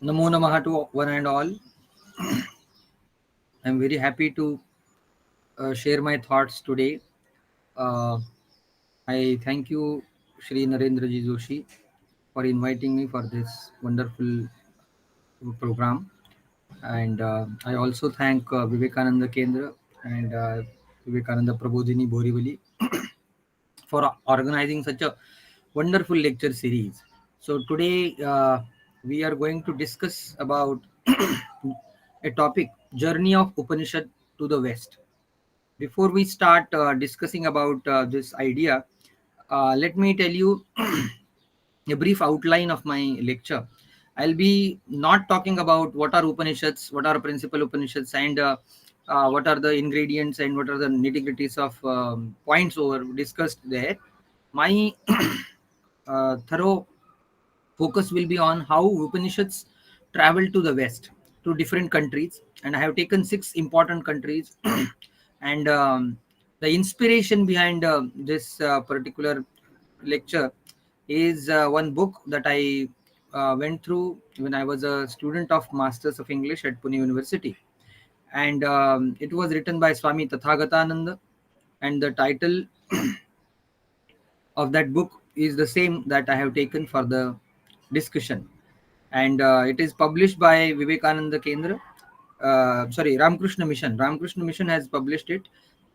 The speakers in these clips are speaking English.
Namo Namaha to one and all. I'm very happy to share my thoughts today. Uh, I thank you, Shri Narendra Ji Joshi, for inviting me for this wonderful program. And I also thank Vivekananda Kendra and Vivekananda Prabodhini Borivali for organizing such a wonderful lecture series. So today we are going to discuss about a topic: journey of Upanishad to the West. Before we start discussing about this idea, let me tell you a brief outline of my lecture. I'll be not talking about what are Upanishads, what are principal Upanishads, and what are the ingredients and what are the nitty-gritties of points over discussed there. My thorough focus will be on how Upanishads travel to the West, to different countries, and I have taken 6 important countries. And the inspiration behind this particular lecture is one book that I went through when I was a student of Masters of English at Pune University, and it was written by Swami Tathagatananda, and the title of that book is the same that I have taken for the discussion, and it is published by Vivekananda Kendra. Ramkrishna Mission. Ramkrishna Mission has published it,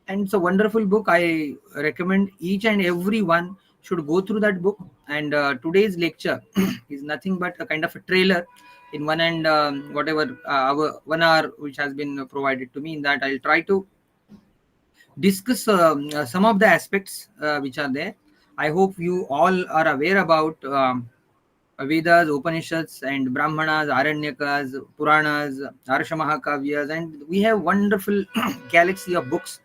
and it's a wonderful book. I recommend each and every one should go through that book. And today's lecture is nothing but a kind of a trailer in one, and whatever our 1 hour which has been provided to me. In that, I'll try to discuss some of the aspects which are there. I hope you all are aware about Vedas, Upanishads, and Brahmanas, Aranyakas, Puranas, Arsha Mahakavyas, and we have wonderful galaxy of books.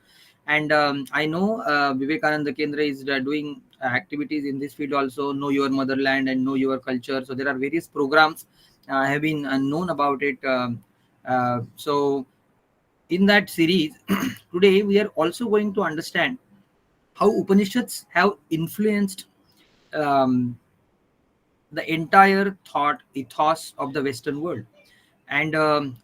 And I know Vivekananda Kendra is doing activities in this field also. Know Your Motherland and Know Your Culture. So there are various programs have been known about it. So in that series, today we are also going to understand how Upanishads have influenced um, the entire thought ethos of the Western world. And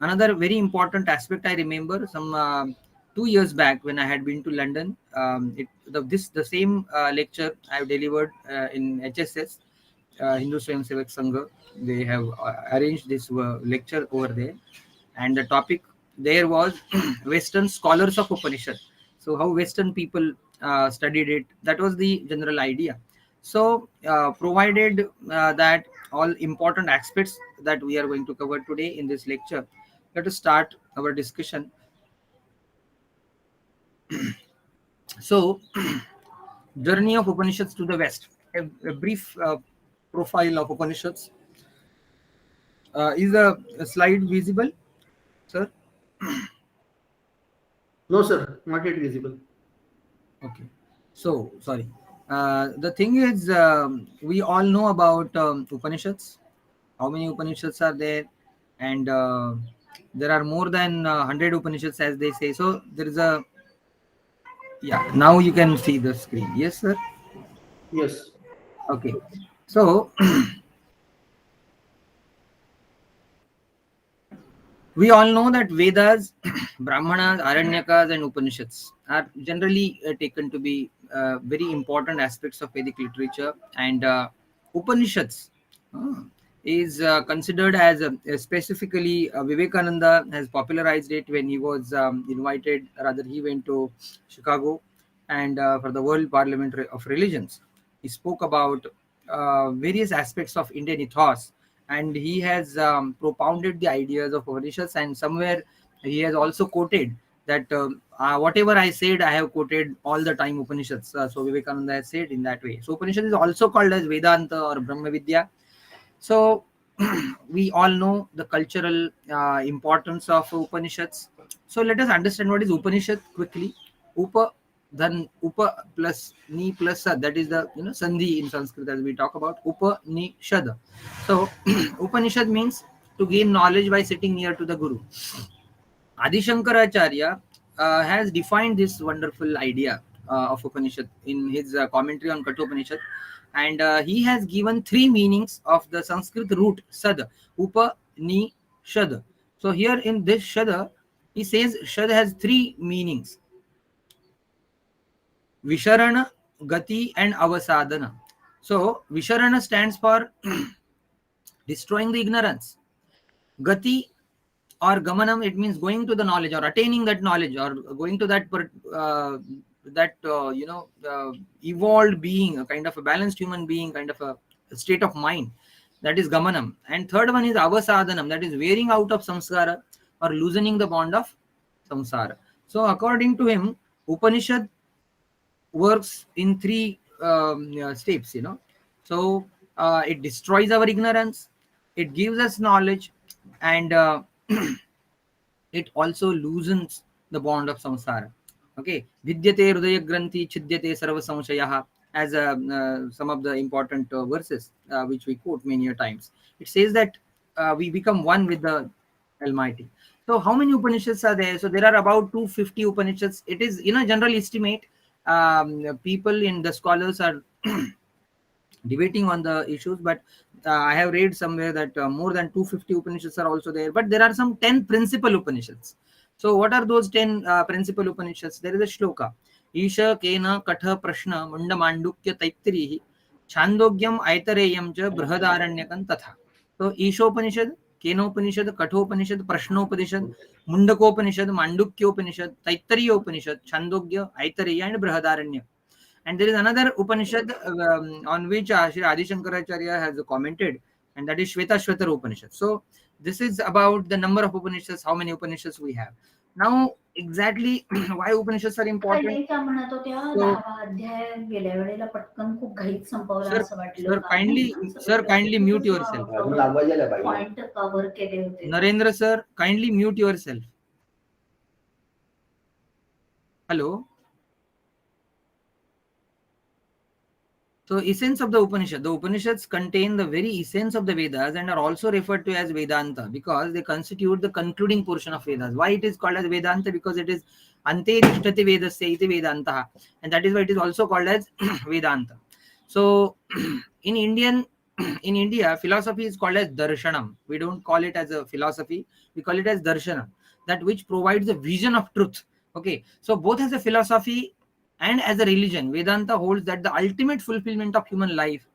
another very important aspect, I remember some 2 years back when I had been to London. The same lecture I have delivered in HSS, Hindu Swayam Sevak Sangha. They have arranged this lecture over there, and the topic there was Western scholars of Upanishad. So how Western people studied it. That was the general idea. So provided that all important aspects that we are going to cover today in this lecture, let us start our discussion. So journey of Upanishads to the West. A brief profile of Upanishads. Is a slide visible, sir? No, sir, not yet visible. Okay. So, sorry. The thing is, we all know about Upanishads. How many Upanishads are there? And there are more than 100 Upanishads, as they say. So, there is a, yeah, now you can see the screen. Yes, sir? Yes. Okay. So, we all know that Vedas, Brahmanas, Aranyakas, and Upanishads are generally taken to be very important aspects of Vedic literature. And Upanishads uh, is considered as specifically Vivekananda has popularized it when he was invited, rather, he went to Chicago and for the World Parliament of Religions. He spoke about various aspects of Indian ethos, and he has propounded the ideas of Upanishads, and somewhere he has also quoted that whatever I said, I have quoted all the time Upanishads. So Vivekananda has said in that way. So Upanishad is also called as Vedanta or Brahma Vidya. So we all know the cultural importance of Upanishads. So let us understand what is Upanishad quickly. Upa, then Upa plus Ni plus Sad. That is the Sandhi in Sanskrit, as we talk about Upanishad. So Upanishad means to gain knowledge by sitting near to the Guru. Adi Shankaracharya has defined this wonderful idea of Upanishad in his commentary on Kathopanishad, and he has given 3 meanings of the Sanskrit root Sad. Upa, Ni, Shad. So here in this Shad, he says Shad has three meanings: Visharana, Gati, and Avasadana. So Visharana stands for destroying the ignorance. Gati or Gamanam, it means going to the knowledge or attaining that knowledge or going to that evolved being, a kind of a balanced human being, kind of a state of mind. That is Gamanam. And third one is Avasadhanam, that is wearing out of samskara or loosening the bond of samsara. So according to him, Upanishad works in three steps, So it destroys our ignorance, it gives us knowledge, and it also loosens the bond of samsara. Okay, vidyate hridaya granthi chidyate sarva samshayah, as some of the important verses which we quote many a times. It says that we become one with the Almighty. So how many Upanishads are there? So there are about 250 Upanishads. It is, general estimate. People in the scholars are debating on the issues, but I have read somewhere that more than 250 Upanishads are also there, but there are some 10 principal Upanishads. So what are those 10 principal Upanishads? There is a shloka: Isha Kena Katha Prashna Munda Mandukya Taittirihi Chandogyam Aitareyam Cha Brihadaranyakam Tatha. So Ishopanishad, Kenopanishad, Kathopanishad, Prashnopanishad, Mundakopanishad, Mandukyopanishad, Taittiriyopanishad, Chandogya, Aitareya, and Brihadaranya. And there is another Upanishad on which Sri Adi Shankaracharya has commented, and that is Shvetashvatara Upanishad. So this is about the number of Upanishads, how many Upanishads we have. Now, exactly why Upanishads are important. काय म्हणत होत्या, So, 10वा अध्याय गेल्या वेळेला पटकन खूप घाईत संपवला sir, असं वाटलं sir, का? kindly, sir, kindly mute yourself. Point cover केले होते. Narendra sir, kindly mute yourself. Hello. So, essence of the Upanishad. The Upanishads contain the very essence of the Vedas and are also referred to as Vedanta because they constitute the concluding portion of Vedas. Why it is called as Vedanta? Because it is Ante Nishtati Vedasya iti Vedanta, and that is why it is also called as Vedanta. So, in India, philosophy is called as Darshanam. We don't call it as a philosophy; we call it as Darshanam, that which provides a vision of truth. Okay, so both as a philosophy and as a religion, Vedanta holds that the ultimate fulfillment of human life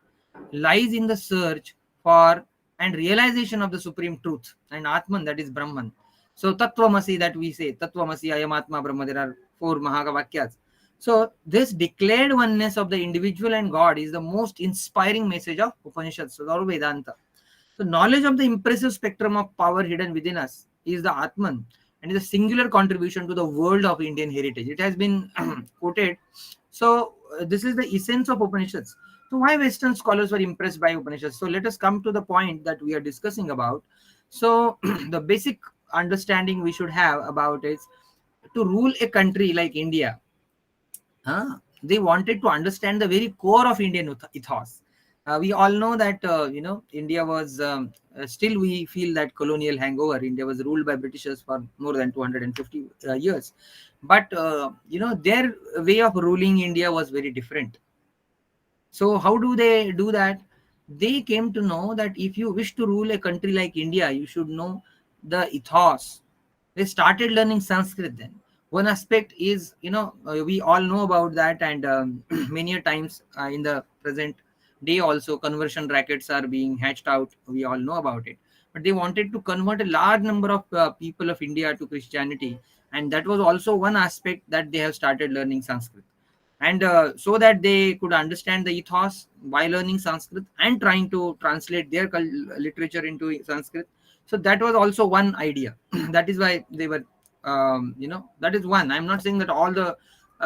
lies in the search for and realization of the supreme truth and Atman, that is Brahman. So Tattvamasi, that we say, Tattvamasi Ayam Atma Brahma, there are 4 Mahagavakyas. So this declared oneness of the individual and God is the most inspiring message of Upanishads, or Vedanta. So knowledge of the impressive spectrum of power hidden within us is the Atman, and is a singular contribution to the world of Indian heritage. It has been quoted. So this is the essence of Upanishads. So why Western scholars were impressed by Upanishads? So let us come to the point that we are discussing about. So the basic understanding we should have about is, to rule a country like India, they wanted to understand the very core of Indian ethos. We all know that India was still, we feel that colonial hangover. India was ruled by Britishers for more than 250 years, but their way of ruling India was very different. So how do they do that? They came to know that if you wish to rule a country like India, you should know the ethos. They started learning Sanskrit then. One aspect is, we all know about that, and many a times in the present day also conversion rackets are being hatched out. We all know about it. But they wanted to convert a large number of people of India to Christianity, and that was also one aspect that they have started learning Sanskrit. And so that they could understand the ethos by learning Sanskrit and trying to translate their literature into Sanskrit. So that was also one idea. That is why they were, that is one. I'm not saying that all the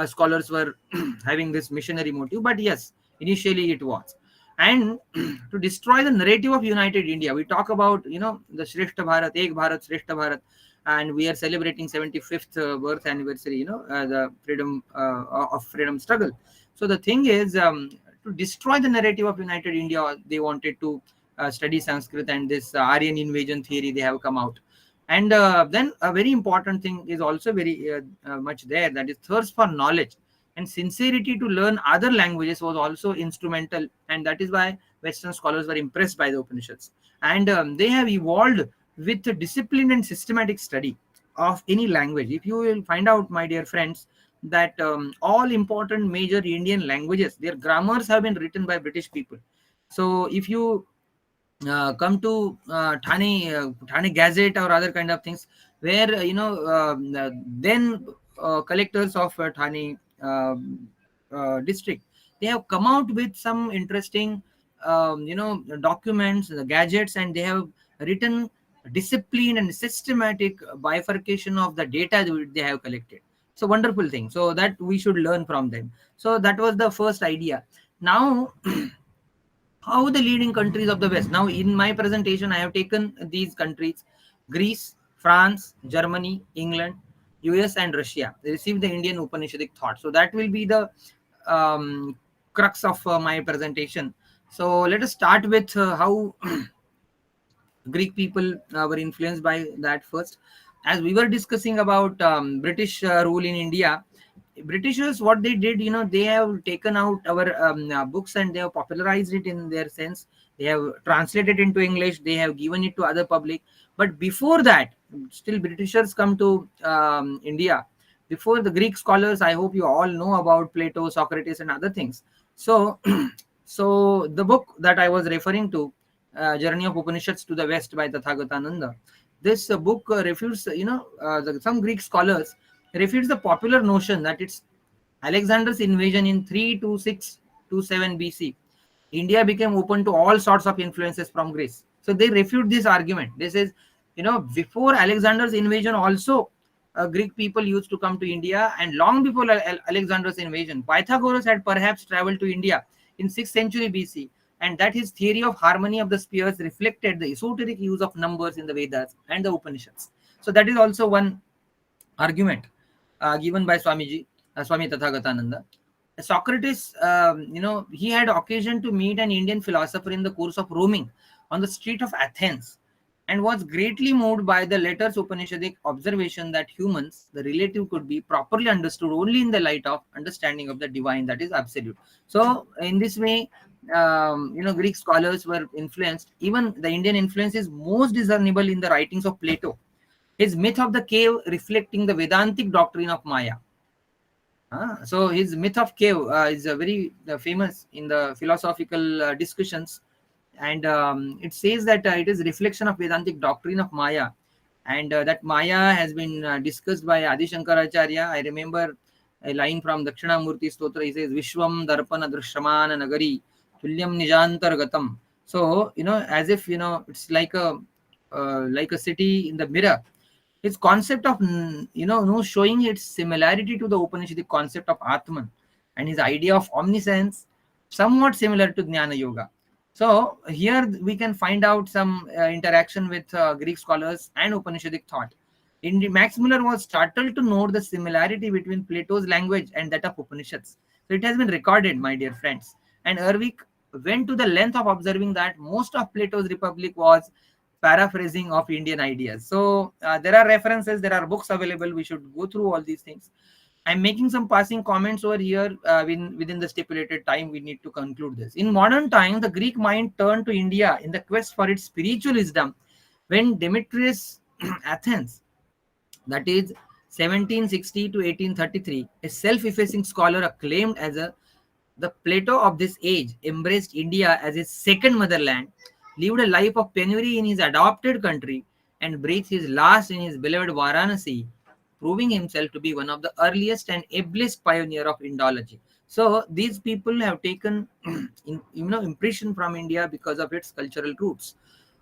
scholars were having this missionary motive, but yes, initially it was. And to destroy the narrative of United India, we talk about, the Shrestha Bharat, Ek Bharat, Shrestha Bharat, and we are celebrating 75th birth anniversary, the freedom struggle. So the thing is, to destroy the narrative of United India, they wanted to study Sanskrit, and this Aryan invasion theory they have come out. And then a very important thing is also very much there, that is thirst for knowledge and sincerity to learn other languages was also instrumental, and that is why Western scholars were impressed by the Upanishads. And they have evolved with a disciplined and systematic study of any language. If you will find out, my dear friends, that all important major Indian languages, their grammars have been written by British people. So if you come to Thane Gazette or other kind of things, where then collectors of Thane district, they have come out with some interesting documents, the gadgets, and they have written discipline and systematic bifurcation of the data that they have collected. So wonderful thing. So that we should learn from them. So that was the first idea. Now how the leading countries of the West. Now, in my presentation, I have taken these countries: Greece, France, Germany, England, US, and Russia. They received the Indian Upanishadic thought. So that will be the crux of my presentation. So let us start with how Greek people were influenced by that first. As we were discussing about British rule in India, Britishers, what they did, they have taken out our books and they have popularized it in their sense. They have translated into English. They have given it to other public. But before that, still Britishers come to India. Before the Greek scholars, I hope you all know about Plato, Socrates, and other things. So, so the book that I was referring to, Journey of Upanishads to the West by Tathagatananda, this book refutes, some Greek scholars refutes the popular notion that it's Alexander's invasion in 326-27 BC. India became open to all sorts of influences from Greece. So they refute this argument. This is, before Alexander's invasion also, Greek people used to come to India, and long before Alexander's invasion, Pythagoras had perhaps traveled to India in 6th century BC, and that his theory of harmony of the spheres reflected the esoteric use of numbers in the Vedas and the Upanishads. So that is also one argument given by Swami Tathagatananda. Socrates, he had occasion to meet an Indian philosopher in the course of roaming on the street of Athens, and was greatly moved by the latter's Upanishadic observation that humans, the relative, could be properly understood only in the light of understanding of the divine, that is absolute. So in this way, Greek scholars were influenced. Even the Indian influence is most discernible in the writings of Plato. His myth of the cave reflecting the Vedantic doctrine of Maya. So his myth of cave is very famous in the philosophical discussions, and it says that it is reflection of Vedantic doctrine of Maya, and that Maya has been discussed by Adi Shankaracharya. I remember a line from Dakshinamurti Stotra. He says, Vishwam Darpana Drishamana Nagari Tulyam Nijantargatam. So, as if, it's like a city in the mirror. His concept of showing its similarity to the Upanishadic concept of Atman, and his idea of omniscience somewhat similar to Jnana Yoga. So here we can find out some interaction with Greek scholars and Upanishadic thought. Max Muller was startled to note the similarity between Plato's language and that of Upanishads. So it has been recorded, my dear friends. And Erwick went to the length of observing that most of Plato's Republic was paraphrasing of Indian ideas. So there are references, there are books available. We should go through all these things. I'm making some passing comments over here. Within the stipulated time, we need to conclude this. In modern time, the Greek mind turned to India in the quest for its spiritual wisdom when Demetrius Athens, that is 1760 to 1833, a self-effacing scholar acclaimed as the Plato of this age, embraced India as his second motherland, lived a life of penury in his adopted country, and breathed his last in his beloved Varanasi, proving himself to be one of the earliest and ablest pioneer of Indology. So these people have taken impression from India because of its cultural roots.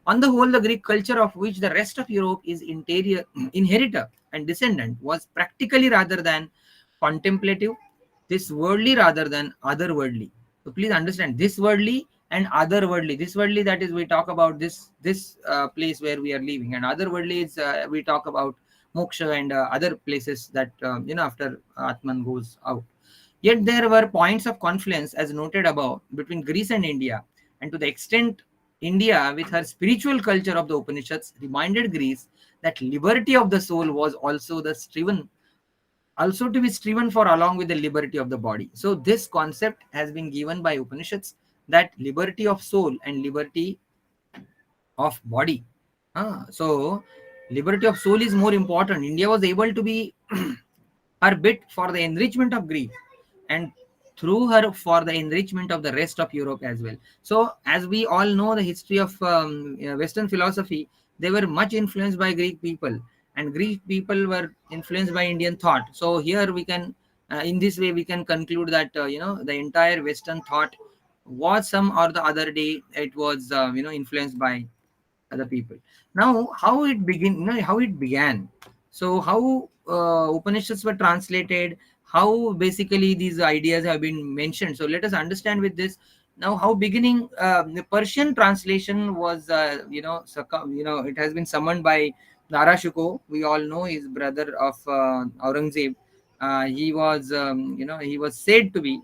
On the whole, the Greek culture, of which the rest of Europe is inheritor and descendant, was practically rather than contemplative, this worldly rather than otherworldly. So please understand, this worldly and otherworldly. This worldly, that is, we talk about this place where we are living, and otherworldly is we talk about moksha and other places that after Atman goes out. Yet there were points of confluence, as noted above, between Greece and India, and to the extent India, with her spiritual culture of the Upanishads, reminded Greece that liberty of the soul was also to be striven for along with the liberty of the body. So this concept has been given by Upanishads, that liberty of soul and liberty of body So liberty of soul is more important. India was able to be her bit for the enrichment of Greek, and through her for the enrichment of the rest of Europe as well. So as we all know the history of Western philosophy, they were much influenced by Greek people, and Greek people were influenced by Indian thought. So here we can, in this way, we can conclude that the entire Western thought was some or the other day it was influenced by other people. Now, how it began. So, how Upanishads were translated, how basically these ideas have been mentioned. So, let us understand with this. Now, how beginning the Persian translation was, it has been summoned by Narashuko. We all know his brother of Aurangzeb. He was said to be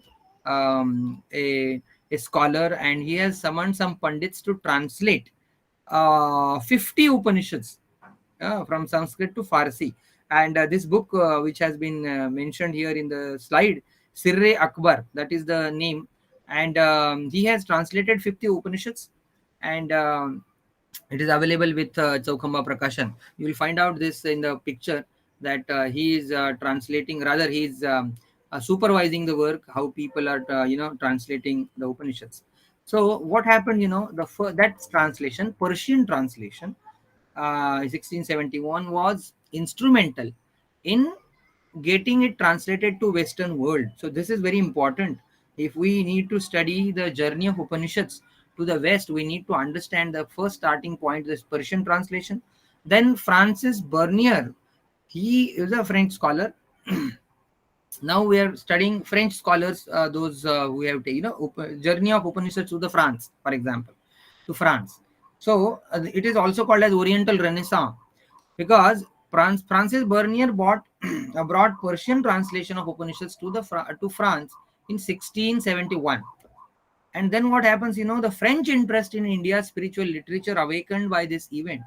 a scholar, and he has summoned some pandits to translate 50 Upanishads from Sanskrit to Farsi. And this book, which has been mentioned here in the slide, Sirre Akbar, that is the name. And he has translated 50 Upanishads, and it is available with Chaukhamba Prakashan. You will find out this in the picture that he is translating, rather, he is supervising the work, how people are, translating the Upanishads. So what happened, that's translation, Persian translation, 1671 was instrumental in getting it translated to Western world. So this is very important. If we need to study the journey of Upanishads to the West, we need to understand the first starting point, this Persian translation. Then Francis Bernier, he is a French scholar. Now we are studying French scholars, those who have journey of Upanishads to the France, for example, to France. So it is also called as Oriental Renaissance, because Francis Bernier brought a broad Persian translation of Upanishads to France in 1671. And then what happens, the French interest in India's spiritual literature awakened by this event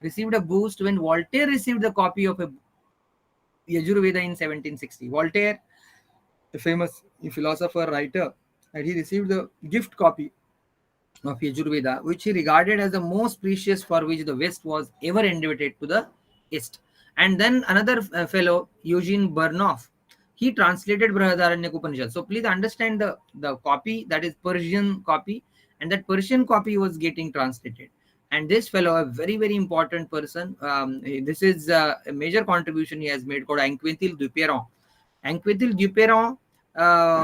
received a boost when Voltaire received the copy of a Yajurveda in 1760. Voltaire, a famous philosopher, writer, and he received the gift copy of Yajurveda, which he regarded as the most precious for which the West was ever indebted to the East. And then another fellow, Eugene Burnoff, he translated Brihadaranyaka Upanishad. So please understand the copy, that is Persian copy, and that Persian copy was getting translated. And this fellow, a very, very important person, this is a major contribution he has made, called Anquetil Duperron. Anquetil Duperron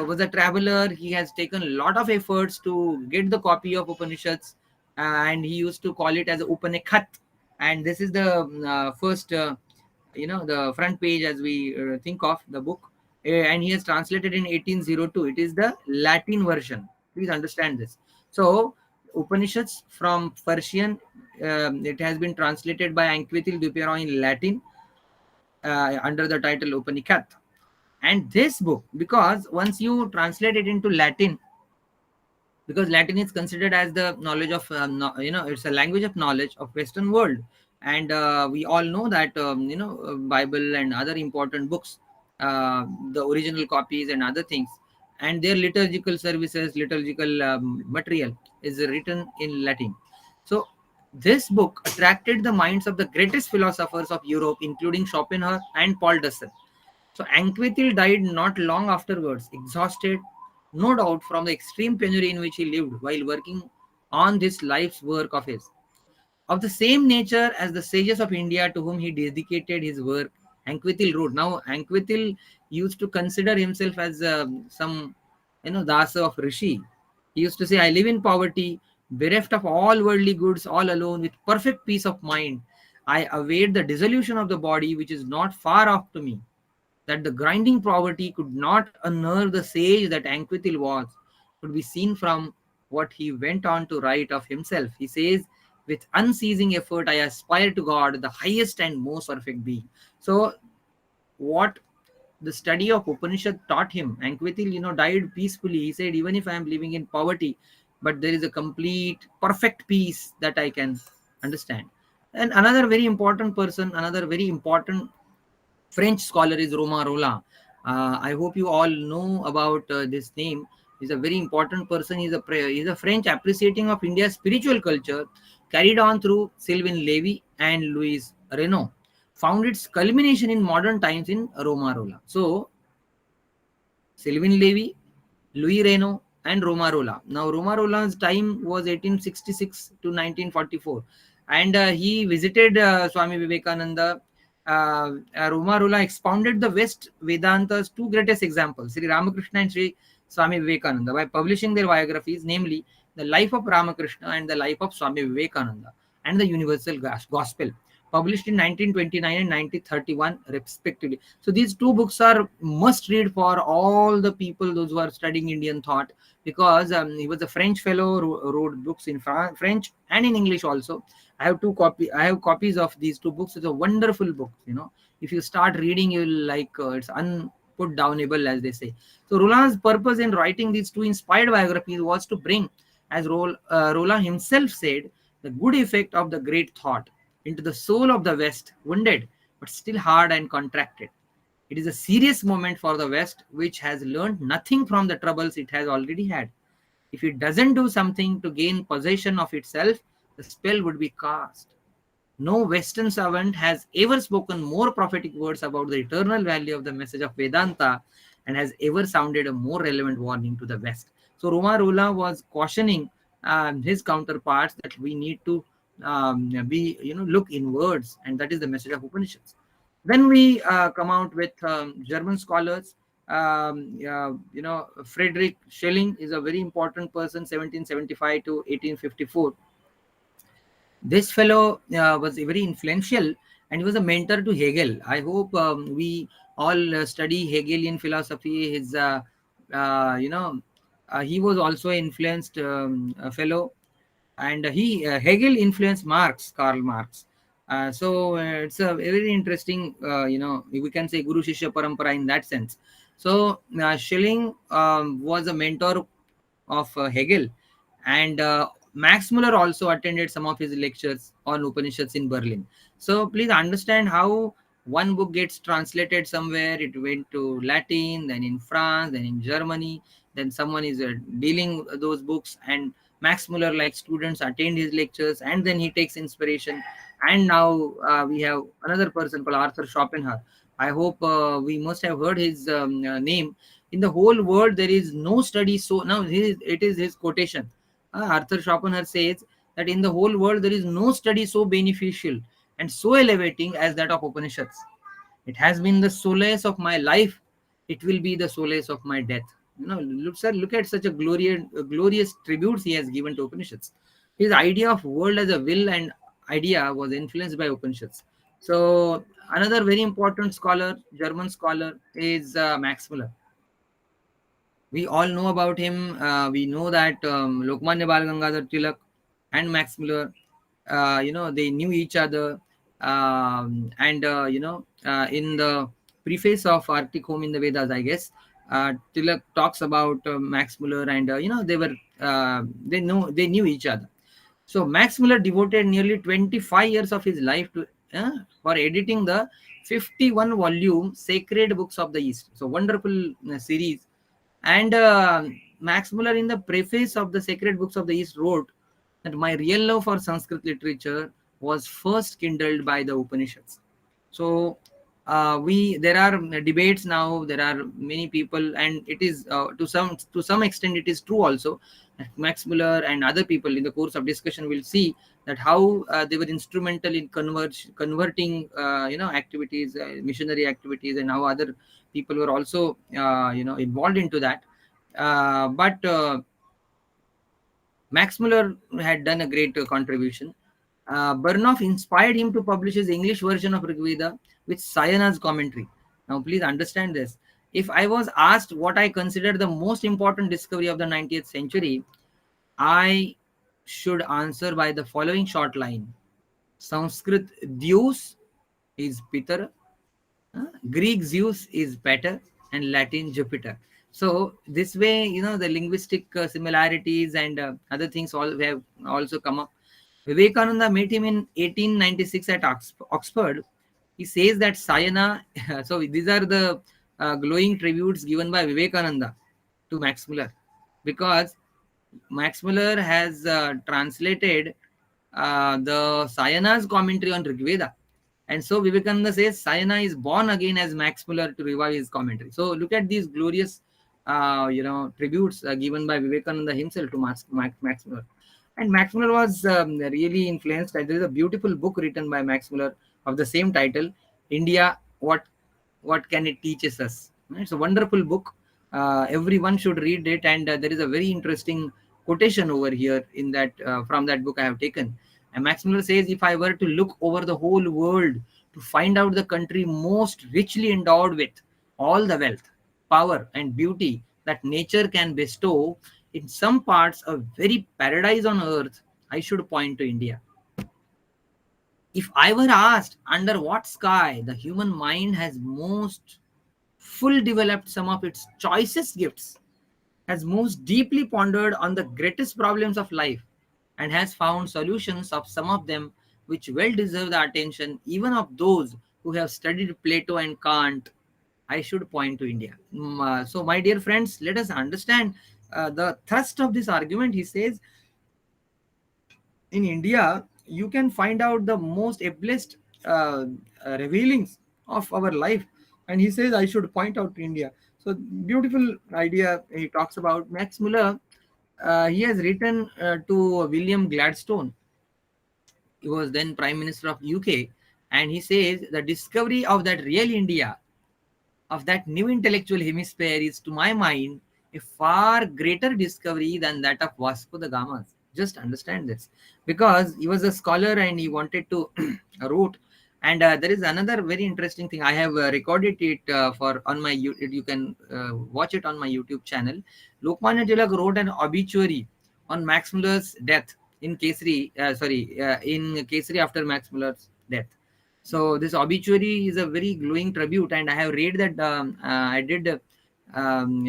was a traveler. He has taken a lot of efforts to get the copy of Upanishads, and he used to call it as Upanikhat. And this is the first, the front page as we think of the book. And he has translated in 1802. It is the Latin version. Please understand this. So, Upanishads from Persian, it has been translated by Anquetil Duperron in Latin under the title Upanikhat. And this book, because once you translate it into Latin, because Latin is considered as the knowledge of, it's a language of knowledge of Western world. And we all know that, Bible and other important books, the original copies and other things, and their liturgical services, liturgical material is written in Latin. So this book attracted the minds of the greatest philosophers of Europe, including Schopenhauer and Paul Dusser. So Anquetil died not long afterwards, exhausted, no doubt, from the extreme penury in which he lived while working on this life's work of his. Of the same nature as the sages of India to whom he dedicated his work, Anquetil wrote. Now, Anquetil used to consider himself as some, dasa of Rishi. He used to say, I live in poverty, bereft of all worldly goods, all alone, with perfect peace of mind. I await the dissolution of the body, which is not far off to me. That the grinding poverty could not unnerve the sage that Anquetil was, could be seen from what he went on to write of himself. He says, with unceasing effort, I aspire to God, the highest and most perfect being. So, what the study of Upanishad taught him, Anquetil, died peacefully. He said, even if I am living in poverty, but there is a complete, perfect peace that I can understand. And another very important person, another very important French scholar is Romain Rolland. I hope you all know about this name. He's a very important person. He's a French appreciating of India's spiritual culture, carried on through Sylvain Levy, and Louis Renault, found its culmination in modern times in Romarola. So Sylvain Levy, Louis Renault, and Romarola. Now, Romarola's time was 1866 to 1944, and he visited Swami Vivekananda. Romarola expounded the West Vedanta's two greatest examples, Sri Ramakrishna and Sri Swami Vivekananda, by publishing their biographies, namely the Life of Ramakrishna and the Life of Swami Vivekananda, and the Universal Gospel, published in 1929 and 1931 respectively. So these two books are must read for all the people, those who are studying Indian thought, because he was a French fellow, wrote books in French and in English also. I have copies of these two books. It's a wonderful book. If you start reading, you'll like it's unput downable, as they say. So Roland's purpose in writing these two inspired biographies was to bring, as Roland himself said, the good effect of the great thought into the soul of the West, wounded but still hard and contracted. It is a serious moment for the West, which has learned nothing from the troubles it has already had. If it doesn't do something to gain possession of itself, the spell would be cast. No Western servant has ever spoken more prophetic words about the eternal value of the message of Vedanta and has ever sounded a more relevant warning to the West. So Romarola was cautioning his counterparts that we need to look inwards, and that is the message of Upanishads. Then we come out with German scholars. Friedrich Schelling is a very important person, 1775 to 1854. This fellow was very influential, and he was a mentor to Hegel. I hope we all study Hegelian philosophy. He was also an influenced fellow, and Hegel influenced Karl Marx. It's a very interesting, we can say Guru Shishya Parampara in that sense. So Schelling was a mentor of Hegel, and Max Muller also attended some of his lectures on Upanishads in Berlin. So please understand how one book gets translated somewhere, it went to Latin, then in France, then in Germany, then someone is dealing those books, and Max Muller, like students, attend his lectures, and then he takes inspiration. And now we have another person called Arthur Schopenhauer. I hope we must have heard his name. In the whole world, there is no study so. Now, it is his quotation. Arthur Schopenhauer says that in the whole world, there is no study so beneficial and so elevating as that of Upanishads. It has been the solace of my life. It will be the solace of my death. Look at such a glorious tributes he has given to Upanishads. His idea of world as a will and idea was influenced by Upanishads. So another very important scholar, German scholar, is Max Muller. We all know about him. We know that Lokmanya Bal Gangadhar Tilak and Max Muller, they knew each other. In the preface of Arctic Home in the Vedas, I guess, Tilak talks about Max Muller, and they knew each other. So Max Muller devoted nearly 25 years of his life to for editing the 51-volume Sacred Books of the East. So wonderful series. And Max Muller, in the preface of the Sacred Books of the East, wrote that my real love for Sanskrit literature was first kindled by the Upanishads. So there are debates now. There are many people, and it is to some extent it is true also. Max Muller and other people in the course of discussion will see that how they were instrumental in converting activities, missionary activities, and how other people were also involved into that. But Max Muller had done a great contribution. Burnoff inspired him to publish his English version of Rig Veda with Sayana's commentary. Now, please understand this. If I was asked what I consider the most important discovery of the 19th century, I should answer by the following short line. Sanskrit Deus is Pitar, Greek Zeus is better, and Latin Jupiter. So this way, the linguistic similarities and other things all have also come up. Vivekananda met him in 1896 at Oxford. He says that Sayana, so these are the glowing tributes given by Vivekananda to Max Muller, because Max Muller has translated the Sayana's commentary on Rig Veda. And so Vivekananda says Sayana is born again as Max Muller to revive his commentary. So look at these glorious, tributes given by Vivekananda himself to Max Muller. And Max Muller was really influenced. And there is a beautiful book written by Max Muller of the same title, India, What Can It Teaches Us? It's a wonderful book. Everyone should read it. And there is a very interesting quotation over here in that from that book I have taken. And Max Muller says, if I were to look over the whole world to find out the country most richly endowed with all the wealth, power, and beauty that nature can bestow, in some parts a very paradise on earth, I should point to India. If I were asked under what sky the human mind has most full developed some of its choicest gifts, has most deeply pondered on the greatest problems of life, and has found solutions of some of them which well deserve the attention even of those who have studied Plato and Kant, I should point to India. So, my dear friends, let us understand the thrust of this argument. He says, in India, you can find out the most ablest revealings of our life. And he says, I should point out to India. So, beautiful idea he talks about. Max Muller, he has written to William Gladstone. He was then Prime Minister of UK. And he says, the discovery of that real India, of that new intellectual hemisphere, is to my mind a far greater discovery than that of Vasco da Gama's. Just understand this, because he was a scholar and he wanted to wrote. And there is another very interesting thing. I have recorded it for on my YouTube. You can watch it on my YouTube channel. Lokmanya Tilak wrote an obituary on Max Muller's death in Kesari. In Kesari after Max Muller's death. So this obituary is a very glowing tribute, and I have read that. I did a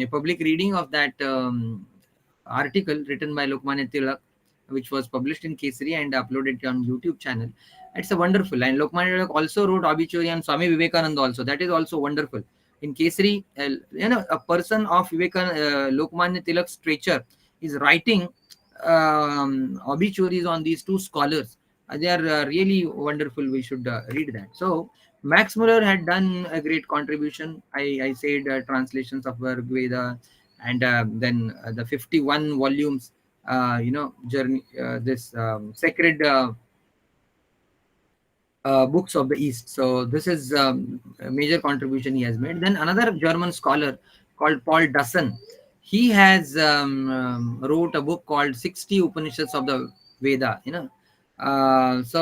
public reading of that article written by Lokmanya Tilak, which was published in Kesari and uploaded on YouTube channel. It's a wonderful. And Lokmanya Tilak also wrote obituary on Swami Vivekananda also. That is also wonderful. In Kesari, a person of Lokmanya Tilak's stature is writing obituaries on these two scholars. They are really wonderful. We should read that. So Max Muller had done a great contribution. I said translations of Rig Veda, and then the 51 volumes, journey, this sacred books of the East. So this is a major contribution he has made. Then another German scholar called Paul Dusson, he has wrote a book called 60 Upanishads of the Veda. Paul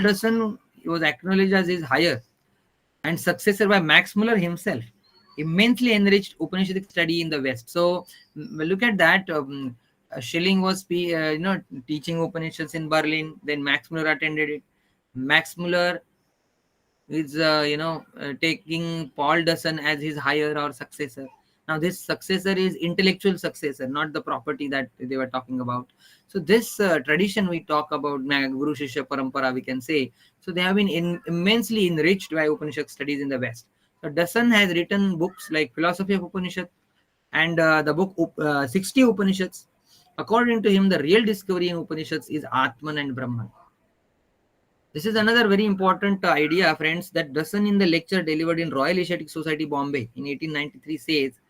Dusson was acknowledged as his higher and successor by Max Muller himself, immensely enriched Upanishadic study in the West. So look at that. Schilling was teaching Upanishads in Berlin. Then Max Muller attended it. Max Muller is taking Paul Dusson as his higher or successor. Now this successor is intellectual successor, not the property that they were talking about. So this tradition we talk about, Guru Shishya Parampara, we can say. So they have been immensely enriched by Upanishad studies in the West. So Dusson has written books like Philosophy of Upanishad and the book 60 Upanishads. According to him, the real discovery in Upanishads is Atman and Brahman. This is another very important idea, friends, that Dusson in the lecture delivered in Royal Asiatic Society, Bombay in 1893 says,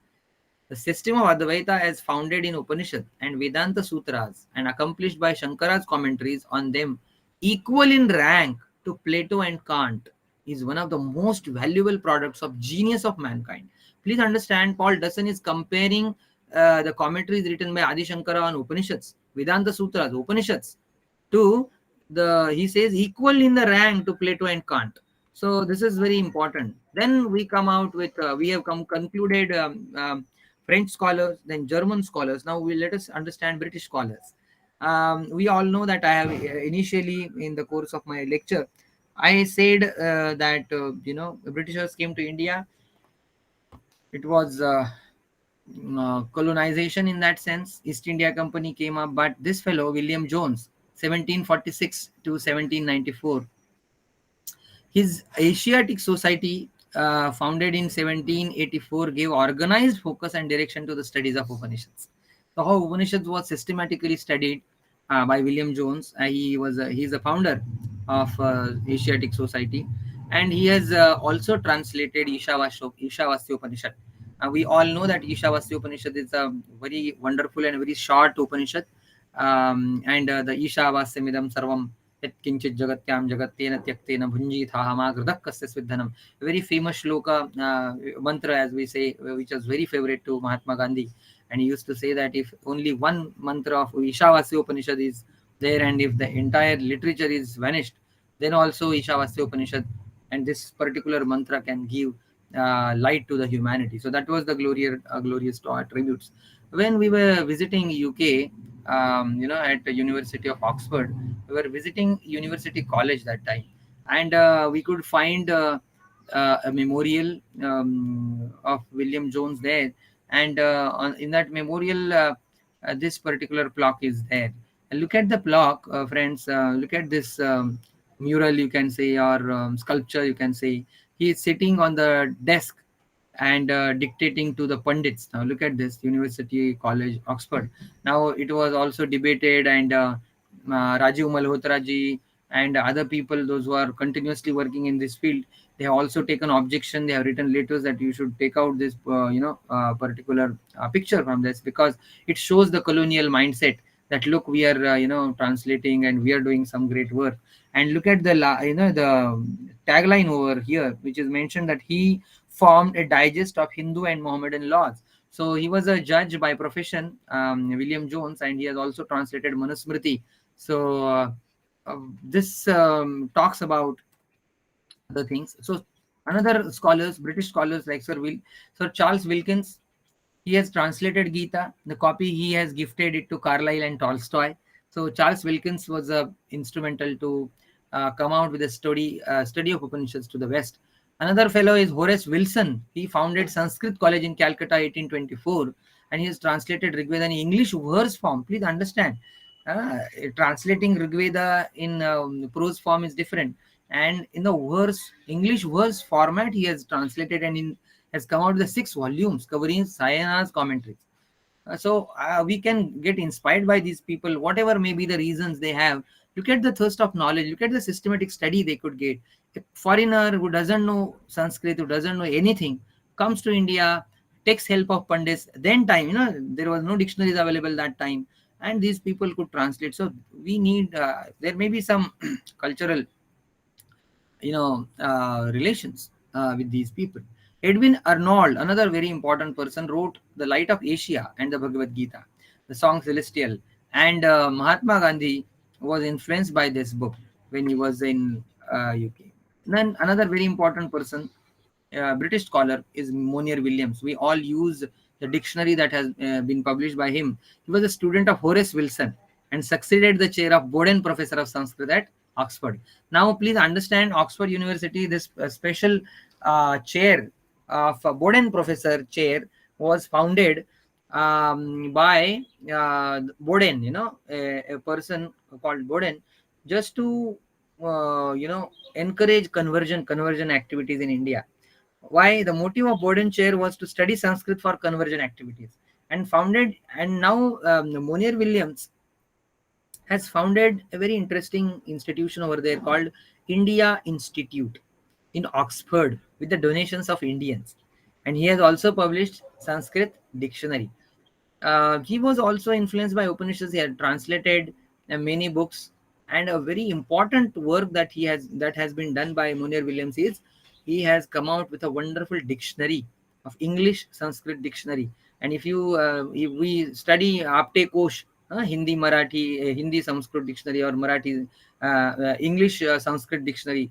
the system of Advaita as founded in Upanishad and Vedanta Sutras and accomplished by Shankara's commentaries on them, equal in rank to Plato and Kant, is one of the most valuable products of genius of mankind. Please understand, Paul Dusson is comparing the commentaries written by Adi Shankara on Upanishads, Vedanta Sutras, Upanishads, to he says equal in the rank to Plato and Kant. So this is very important. Then we come out with we have concluded French scholars, then German scholars. Now let us understand British scholars. We all know that I have initially in the course of my lecture, I said that the Britishers came to India. It was colonization in that sense. East India Company came up, but this fellow William Jones, 1746 to 1794, his Asiatic Society, founded in 1784, gave organized focus and direction to the studies of Upanishads. So how Upanishads was systematically studied by William Jones. He's a founder of Asiatic Society, and he has also translated Ishavasya Upanishad. We all know that Ishavasya Upanishad is a very wonderful and very short Upanishad, and the Ishavasya sarvam yat kinchit jagatyam jagattena tyaktena bhunjitha kridah kasya sviddhanam. A very famous shloka, mantra, as we say, which was very favorite to Mahatma Gandhi. And he used to say that if only one mantra of Ishavasya Upanishad is there, and if the entire literature is vanished, then also Ishavasya Upanishad and this particular mantra can give light to the humanity. So that was the glorious tributes. When we were visiting UK, at the University of Oxford, we were visiting University College that time, and we could find a memorial of William Jones there, and in that memorial, this particular plaque is there. And look at the plaque, friends. Look at this mural, you can say, or sculpture, you can say. He is sitting on the desk and dictating to the pundits. Now look at this, University College, Oxford. Now it was also debated, and Rajiv Malhotra ji and other people, those who are continuously working in this field, they have also taken objection. They have written letters that you should take out this particular picture from this, because it shows the colonial mindset that look, we are translating and we are doing some great work. And look at the tagline over here, which is mentioned that he formed a digest of Hindu and Mohammedan laws. So he was a judge by profession, William Jones, and he has also translated Manusmriti. So this talks about other things. So another scholars, British scholars like Sir Charles Wilkins, he has translated Gita. The copy he has gifted it to Carlyle and Tolstoy. So Charles Wilkins was instrumental to come out with a study of Upanishads to the West. Another fellow is Horace Wilson. He founded Sanskrit College in Calcutta 1824, and he has translated Rig Veda in English verse form. Please understand, translating Rig Veda in prose form is different, and in the English verse format he has translated, and has come out with 6 volumes covering Sayana's commentaries. So we can get inspired by these people, whatever may be the reasons they have. Look at the thirst of knowledge. Look at the systematic study they could get. A foreigner who doesn't know Sanskrit, who doesn't know anything, comes to India, takes help of Pandits. Then time, there was no dictionaries available that time, and these people could translate. So we need, there may be some cultural relations with these people. Edwin Arnold, another very important person, wrote The Light of Asia and the Bhagavad Gita, the song Celestial. And Mahatma Gandhi was influenced by this book when he was in UK. Then another very important person, British scholar, is Monier Williams. We all use the dictionary that has been published by him. He was a student of Horace Wilson and succeeded the chair of Bowden Professor of Sanskrit at Oxford. Now, please understand, Oxford University, this special chair of Bowden Professor chair was founded by Bowden, a person called Bowden, just to encourage conversion activities in India. Why? The motive of Bowden chair was to study Sanskrit for conversion activities, and now Monier Williams has founded a very interesting institution over there called India Institute in Oxford with the donations of Indians. And he has also published Sanskrit dictionary. He was also influenced by Upanishads. He had translated many books, and a very important work that has been done by Munir Williams is he has come out with a wonderful dictionary of English Sanskrit dictionary. And if we study Apte Kosh, Hindi Sanskrit dictionary, or Marathi English Sanskrit dictionary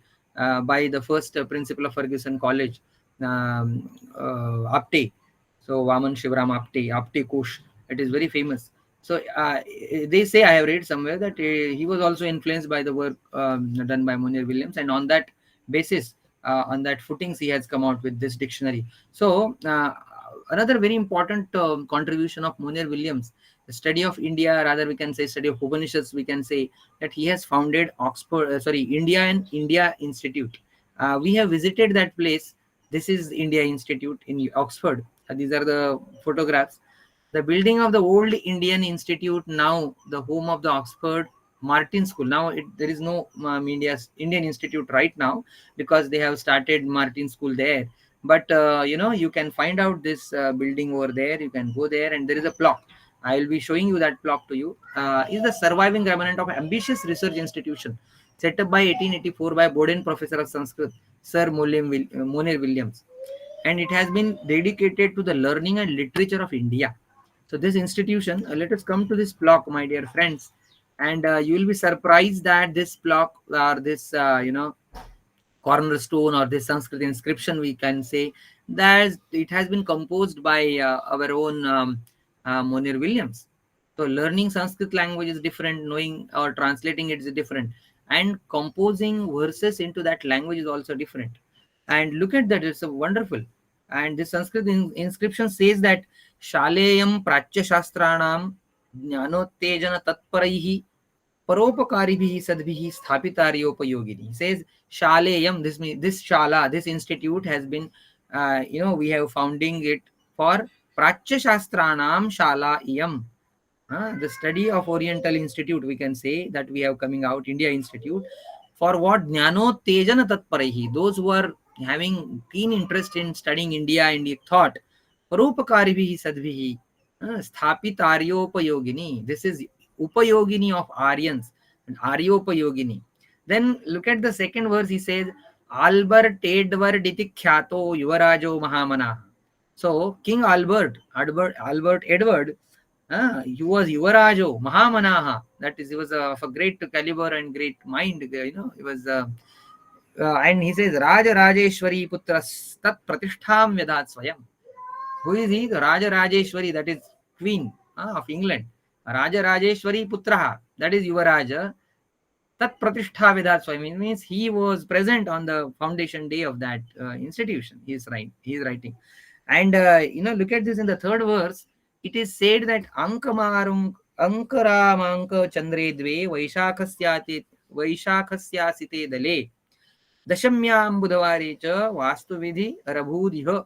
by the first principal of Ferguson College, Apte. So Vaman Shivram Apte Kosh. It is very famous. So they say, I have read somewhere, that he was also influenced by the work done by Munir Williams, and on that basis, on that footings, he has come out with this dictionary. So another very important contribution of Munir Williams, the study of India, rather we can say study of Upanishads, we can say that he has founded India Institute. We have visited that place. This is India Institute in Oxford. These are the photographs. The building of the old Indian Institute, now the home of the Oxford Martin School. Now there is no Indian Institute right now, because they have started Martin School there. But you can find out this building over there. You can go there, and there is a plaque. I will be showing you that plaque to you. Is the surviving remnant of ambitious research institution set up by 1884 by Bowdoin professor of Sanskrit, Sir Monier Williams, and it has been dedicated to the learning and literature of India. So this institution, let us come to this block, my dear friends, and you will be surprised that this block, or this cornerstone, or this Sanskrit inscription, we can say that it has been composed by our own Monir Williams. So learning Sanskrit language is different, knowing or translating it is different, and composing verses into that language is also different. And look at that, it's a wonderful. And this Sanskrit inscription says that Shaleyam Prachya Shastranam Jnanottejana Tatparaihi Paropakaribihi Sadbihi Sthapitaryopayogi니. He says Shaleyam, this means this Shala, this institute has been, we have founding it for Prachya Shastranam Shala Iyam. The study of Oriental Institute, we can say that we have coming out, India Institute. For what? Jnanottejana Tatparehi. Those who are having keen interest in studying India, Indic thought. Paropakaribihi Sadbihi. Sthapitaryopayogi니. This is Upayogini of Aryans, and Aryopayogini. Then look at the second verse. He says, Albert Edward Kyato Yuvarajo Mahamana. So King Albert Edward, he was Yuvarajo Mahamanaha. That is, he was of a great caliber and great mind. He was, and he says, Raja Rajeshwari Putras Tat Pratishtham Vedat Swayam. Who is he? The Raja Rajeshwari, that is Queen of England. Raja Rajeshwari Putraha, that is Yuvaraja. Tat Pratishtha Vedat Swami, means he was present on the foundation day of that institution. He is writing. And look at this in the third verse. It is said that Ankaramanka Chandre Dve Vaishakhasyasite Dale Dashamyam Budhavare Cha Vastu Vidhi Rabhudhiha.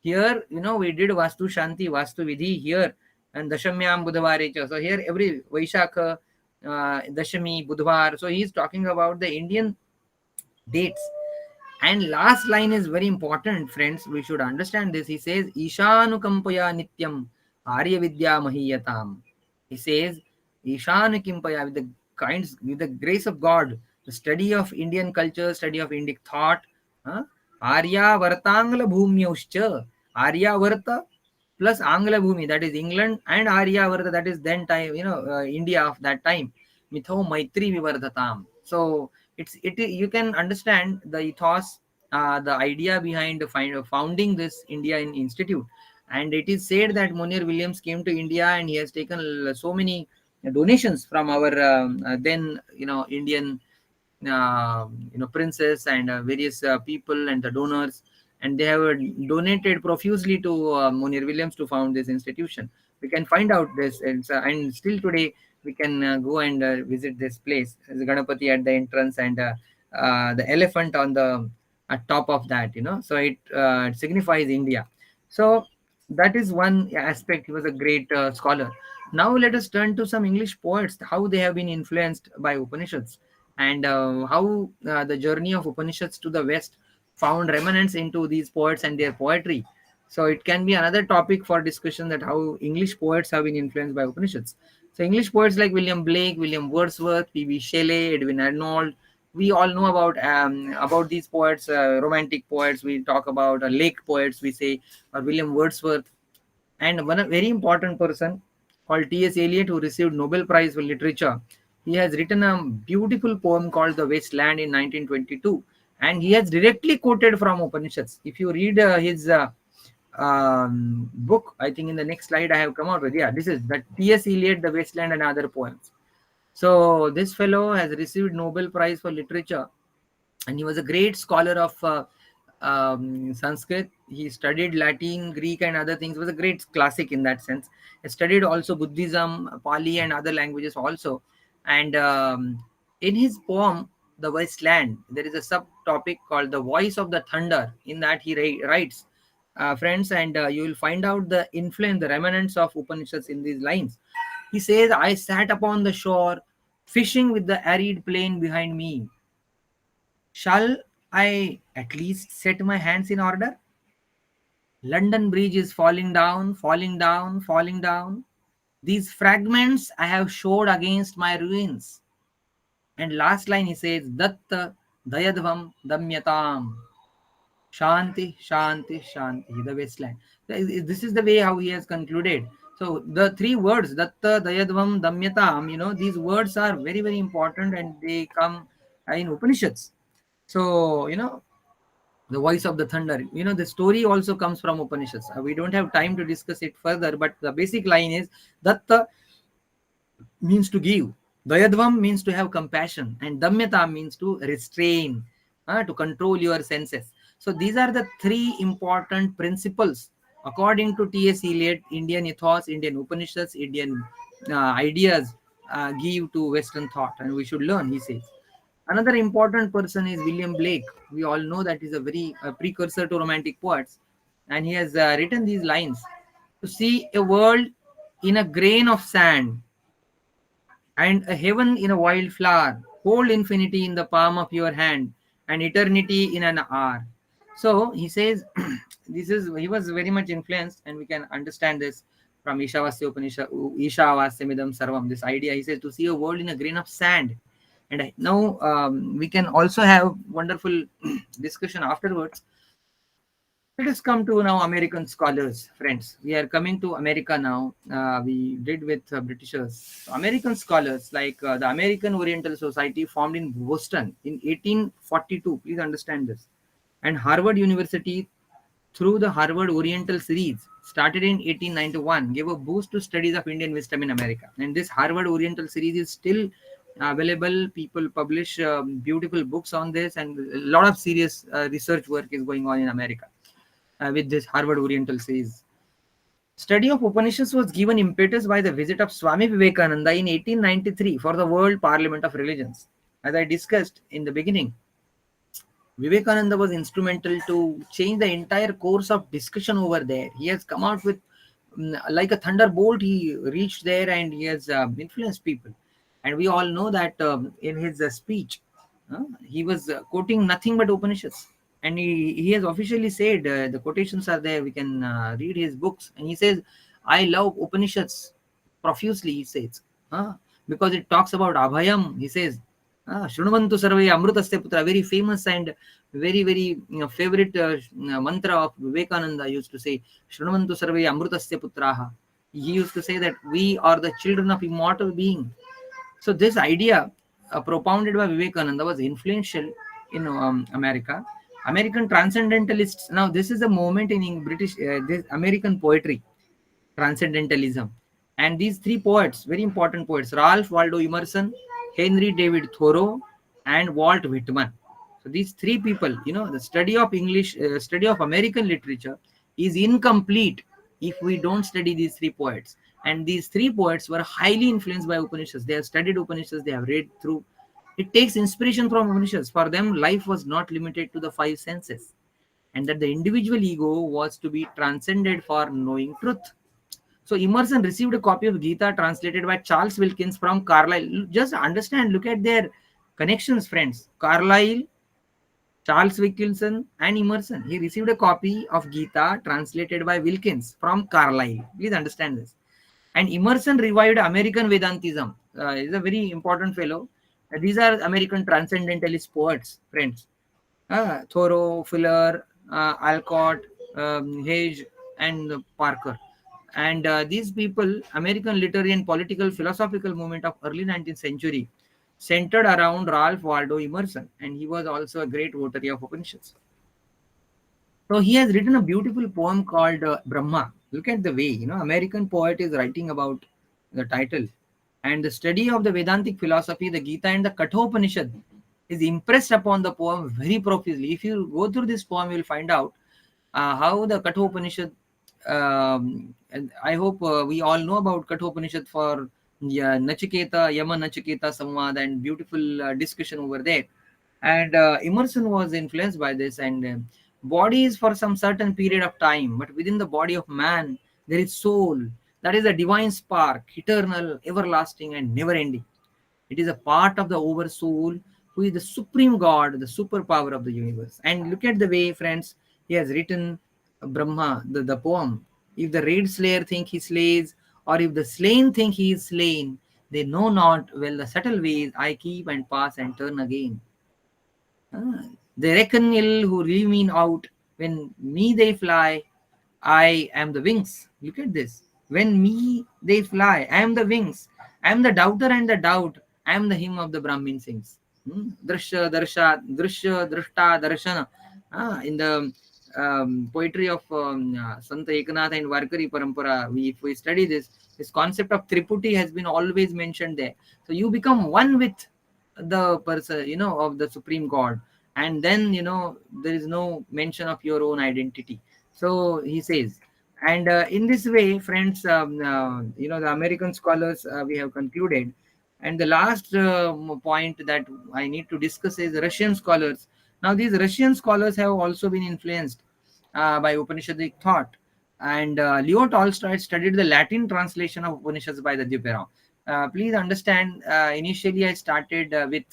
Here, we did Vastu Shanti, Vastu Vidhi here, and Dashamyam Budhavare Cha. So here every Vaishakha, Dashami, Budhvar. So he is talking about the Indian dates. And last line is very important, friends. We should understand this. He says, Ishanukampaya Nityam Arya Vidya Mahiyatam. He says, Ishanukampaya, with the grace of God, the study of Indian culture, study of Indic thought, Arya Vartangla Bhumyauscha. Arya Varta plus Angla Bhumi, that is England, and Arya Varta, that is then time, India of that time. Mitho Maitri Vivardhatam. So you can understand the ethos, the idea behind founding this Indian Institute. And it is said that Monir Williams came to India and he has taken so many donations from our then Indian princes and various people and the donors, and they have donated profusely to Monir Williams to found this institution. We can find out this, and still today we can go and visit this place. There's a Ganapati at the entrance, and the elephant on the at top of that, so it signifies India. So that is one aspect. He was a great scholar. Now let us turn to some English poets, how they have been influenced by Upanishads, and how the journey of Upanishads to the West found remnants into these poets and their poetry. So it can be another topic for discussion, that how English poets have been influenced by Upanishads. So English poets like William Blake, William Wordsworth, P.B. Shelley, Edwin Arnold, we all know about these poets, romantic poets. We talk about lake poets, we say, or William Wordsworth, and one very important person called T.S. Eliot, who received Nobel Prize for Literature. He has written a beautiful poem called The Wasteland in 1922, and he has directly quoted from Upanishads. If you read his book, I think in the next slide I have come out with, this is that T.S. Eliot, The Wasteland and Other Poems. So this fellow has received Nobel Prize for Literature, and he was a great scholar of Sanskrit. He studied Latin, Greek, and other things. He was a great classic in that sense. He studied also Buddhism, Pali, and other languages also. And in his poem, The Wasteland, there is a subtopic called The Voice of the Thunder. In that he writes, friends, and you will find out the influence, the remnants of Upanishads in these lines. He says, I sat upon the shore, fishing with the arid plain behind me. Shall I at least set my hands in order? London Bridge is falling down, falling down, falling down. These fragments I have showed against my ruins. And last line he says, Datta Dayadvam Damyatam. Shanti, Shanti, Shanti, the wasteland. This is the way how he has concluded. So the three words, Datta, Dayadvam, Damyatam, these words are very, very important, and they come in Upanishads. So, the voice of the thunder. The story also comes from Upanishads. We don't have time to discuss it further, but the basic line is Datta means to give. Dayadvam means to have compassion, and Damyata means to restrain, to control your senses. So these are the three important principles according to T.S. Eliot. Indian ethos, Indian Upanishads, Indian ideas give to Western thought, and we should learn, he says. Another important person is William Blake. We all know that he's a very precursor to Romantic poets, and he has written these lines: to see a world in a grain of sand, and a heaven in a wild flower, hold infinity in the palm of your hand, and eternity in an hour. So he says, he was very much influenced, and we can understand this from Ishavasya Upanishad, Ishavasyamidam Sarvam. This idea, he says, to see a world in a grain of sand. And now we can also have wonderful discussion afterwards. Let us come to now American scholars, friends. We are coming to America now. We did with Britishers. So American scholars like the American Oriental Society, formed in Boston in 1842. Please understand this. And Harvard University, through the Harvard Oriental series, started in 1891, gave a boost to studies of Indian wisdom in America. And this Harvard Oriental series is still available. People publish beautiful books on this, and a lot of serious research work is going on in America with this Harvard Oriental series. Study of Upanishads was given impetus by the visit of Swami Vivekananda in 1893 for the World Parliament of Religions. As I discussed in the beginning, Vivekananda was instrumental to change the entire course of discussion over there. He has come out with, like a thunderbolt, he reached there, and he has influenced people. And we all know that in his speech, he was quoting nothing but Upanishads. And he has officially said, the quotations are there, we can read his books. And he says, I love Upanishads profusely, he says, because it talks about Abhayam. He says, Shrunuvantu Sarve Amrutasya Putra, very famous and very, very favorite mantra of Vivekananda. Used to say, Shrunuvantu Sarve Amrutasya Putraha. He used to say that we are the children of immortal being. So this idea propounded by Vivekananda was influential in America. American transcendentalists. Now this is a moment in British, this American poetry, transcendentalism. And these three poets, very important poets, Ralph Waldo Emerson, Henry David Thoreau, and Walt Whitman. So these three people, the study of English, study of American literature is incomplete if we don't study these three poets. And these three poets were highly influenced by Upanishads. They have studied Upanishads, they have read through. It takes inspiration from Upanishads. For them, life was not limited to the five senses, and that the individual ego was to be transcended for knowing truth. So Emerson received a copy of Gita translated by Charles Wilkins from Carlyle. Just understand, look at their connections, friends. Carlyle, Charles Wilkinson, and Emerson. He received a copy of Gita translated by Wilkins from Carlyle. Please understand this. And Emerson revived American Vedantism. He's a very important fellow. These are American transcendentalist poets, friends. Thoreau, Fuller, Alcott, Hage, and Parker. And these people, American literary and political philosophical movement of early 19th century, centered around Ralph Waldo Emerson, and he was also a great votary of Upanishads. So he has written a beautiful poem called Brahma. Look at the way, American poet is writing about the title. And the study of the Vedantic philosophy, the Gita and the Kathopanishad is impressed upon the poem very profusely. If you go through this poem, you will find out how the Kathopanishad, and I hope we all know about Kathopanishad for Nachiketa, Yama Nachiketa Samvad, and beautiful discussion over there. And Emerson was influenced by this, and Body is for some certain period of time, but within the body of man, there is soul. That is a divine spark, eternal, everlasting, and never ending. It is a part of the oversoul who is the supreme God, the superpower of the universe. And look at the way, friends, he has written Brahma, the poem. If the raid slayer think he slays, or if the slain think he is slain, they know not well the subtle ways I keep and pass and turn again. Ah, they reckon ill who leave me out. When me they fly, I am the wings. Look at this. When me they fly, I am the wings. I am the doubter and the doubt. I am the hymn of the Brahmin sings. Drishya, darsha, drishya, drishta, darshana. In the poetry of Santa Ekanath and Varkari Parampara, if we study this concept of Triputi has been always mentioned there. So you become one with the person, of the Supreme God. And then, there is no mention of your own identity. So he says, and in this way, friends, the American scholars, we have concluded. And the last point that I need to discuss is Russian scholars. Now, these Russian scholars have also been influenced by Upanishadic thought. And Leo Tolstoy studied the Latin translation of Upanishads by the Duperron. Please understand, initially I started with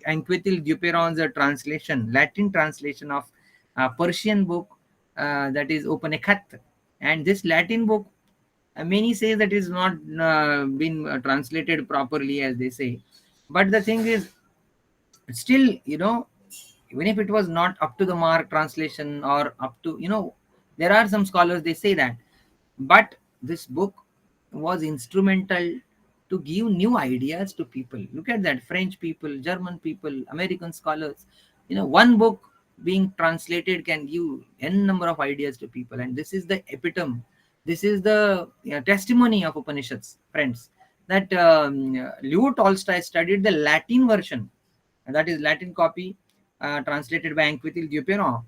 Anquetil Duperron's translation, Latin translation of Persian book, that is Upanishad. And this Latin book, many say that is not been translated properly, as they say. But the thing is, still, even if it was not up to the mark translation, or up to, there are some scholars, they say that, but this book was instrumental to give new ideas to people. Look at that, French people, German people, American scholars, one book being translated can give n number of ideas to people. And this is the epitome, this is the testimony of Upanishads, friends, that Leo Tolstoy studied the Latin version, and that is Latin copy, translated by Anquetil Duperron.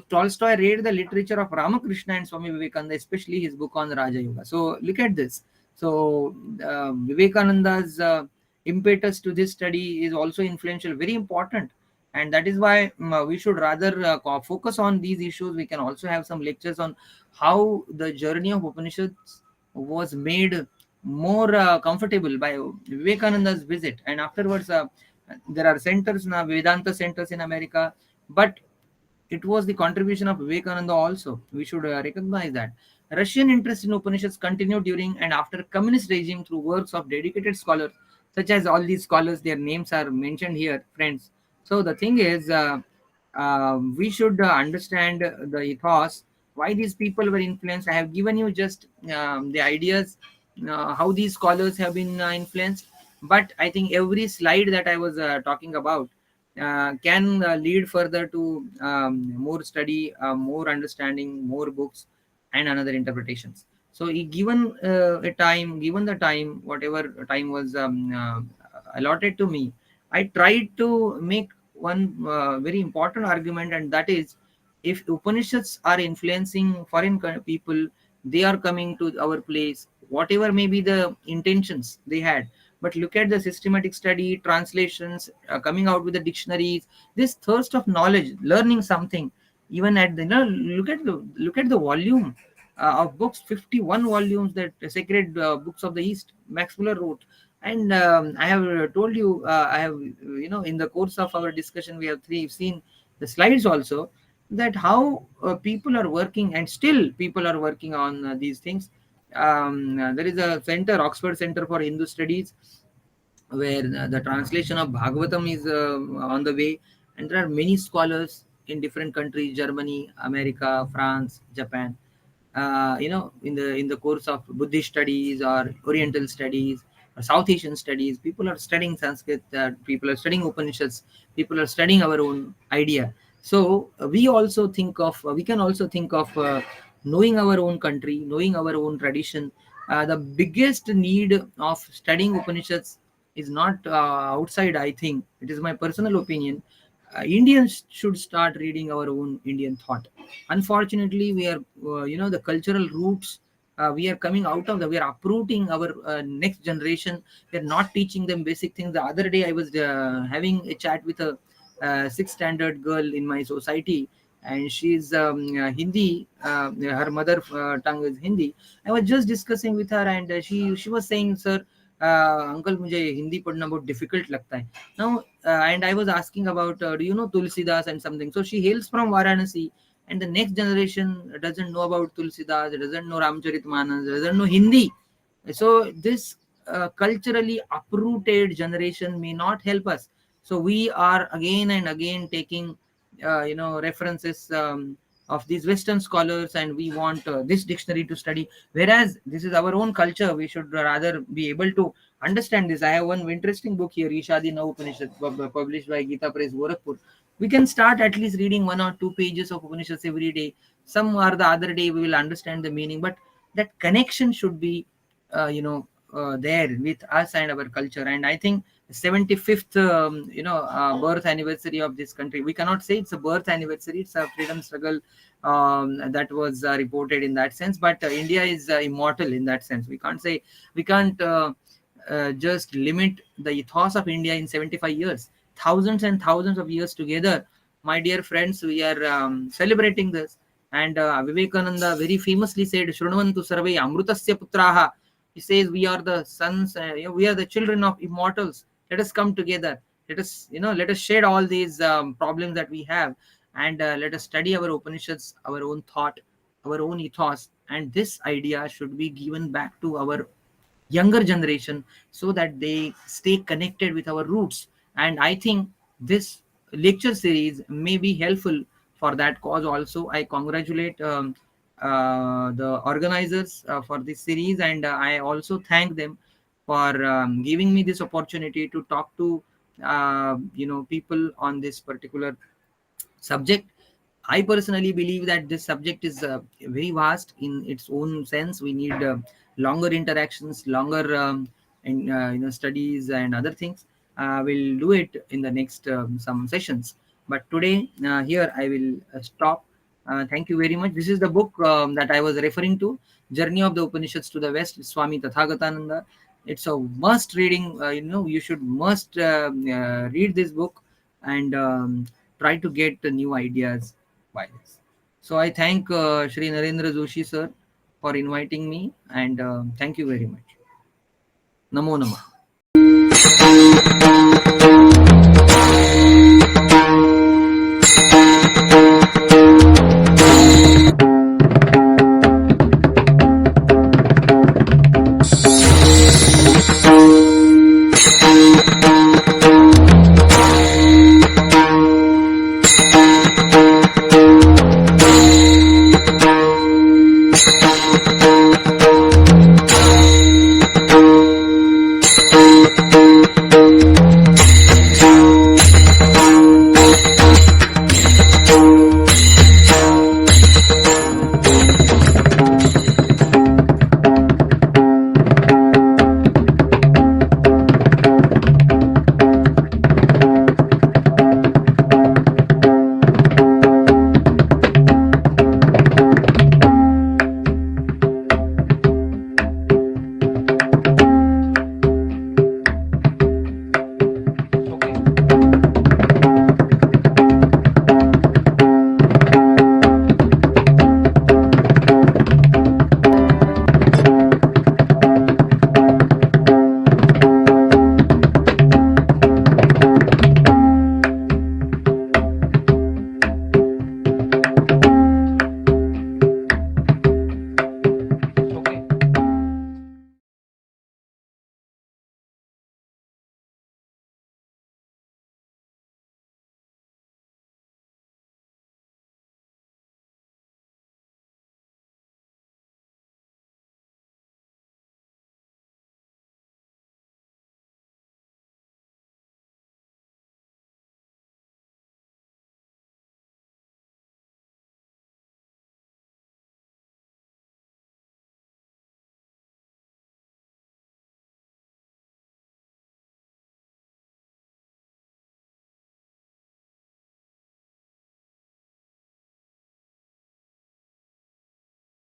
Tolstoy read the literature of Ramakrishna and Swami Vivekananda, especially his book on Raja Yoga. So look at this. So Vivekananda's impetus to this study is also influential, very important. And that is why we should rather focus on these issues. We can also have some lectures on how the journey of Upanishads was made more comfortable by Vivekananda's visit. And afterwards, there are centers now, Vedanta centers in America, but it was the contribution of Vivekananda also. We should recognize that. Russian interest in Upanishads continued during and after communist regime through works of dedicated scholars, such as all these scholars, their names are mentioned here, friends. So the thing is, we should understand the ethos, why these people were influenced. I have given you just the ideas, how these scholars have been influenced. But I think every slide that I was talking about can lead further to more study, more understanding, more books, and another interpretations. So, given the time, whatever time was allotted to me, I tried to make one very important argument, and that is, if Upanishads are influencing foreign people, they are coming to our place, whatever may be the intentions they had. But look at the systematic study, translations, coming out with the dictionaries, this thirst of knowledge, learning something. Even at the, look at the volume of books, 51 volumes, that sacred books of the East, Max Muller wrote. And I have told you, I have, in the course of our discussion, we have seen the slides also, that how people are working, and still people are working on these things. There is a center, Oxford Center for Hindu Studies, where the translation of Bhagavatam is on the way, and there are many scholars in different countries, Germany, America, France, Japan. In the course of Buddhist studies or Oriental studies or South Asian studies, people are studying Sanskrit, people are studying Upanishads, people are studying our own idea. So we can also think of knowing our own country, knowing our own tradition. The biggest need of studying Upanishads is not outside. I think it is my personal opinion. Indians should start reading our own Indian thought. Unfortunately, we are, the cultural roots. We are coming out of we are uprooting our next generation. We are not teaching them basic things. The other day, I was having a chat with a sixth standard girl in my society. and she's Hindi. Her mother tongue is Hindi. I was just discussing with her, and she was saying, "Sir, uncle, मुझे हिंदी पढ़ना बहुत difficult लगता है." Now, and I was asking about, do you know Tulsidas and something? So she hails from Varanasi, and the next generation doesn't know about Tulsidas, doesn't know Ramcharitmanas, doesn't know Hindi. So this culturally uprooted generation may not help us. So we are again and again taking references of these Western scholars, and we want this dictionary to study, whereas this is our own culture. We should rather be able to understand this. I have one interesting book here, Ishadi Now Upanishads, published by Gita Press, Gorakhpur. We can start at least reading 1 or 2 pages of Upanishads every day. Some or the other day we will understand the meaning, but that connection should be there with us and our culture. And I think 75th birth anniversary of this country, we cannot say it's a birth anniversary, it's a freedom struggle that was reported in that sense, but India is immortal in that sense. We can't just limit the ethos of India in 75 years, thousands and thousands of years together. My dear friends, we are celebrating this. And Vivekananda very famously said, Shrunavantu sarve amrutasya putraha. He says, we are the sons, we are the children of immortals. Let us come together. Let us shed all these problems that we have, and let us study our Upanishads, our own thought, our own ethos. And this idea should be given back to our younger generation so that they stay connected with our roots. And I think this lecture series may be helpful for that cause also. I congratulate the organizers for this series, and I also thank them for giving me this opportunity to talk to people on this particular subject. I personally believe that this subject is very vast in its own sense. We need longer interactions, longer studies and other things. We'll do it in the next some sessions. But today, here I will stop. Thank you very much. This is the book that I was referring to, Journey of the Upanishads to the West, Swami Tathagatananda. It's a must reading. You should must read this book and try to get new ideas by this. So I thank Shri Narendra Joshi sir for inviting me, and thank you very much. Namo Namah.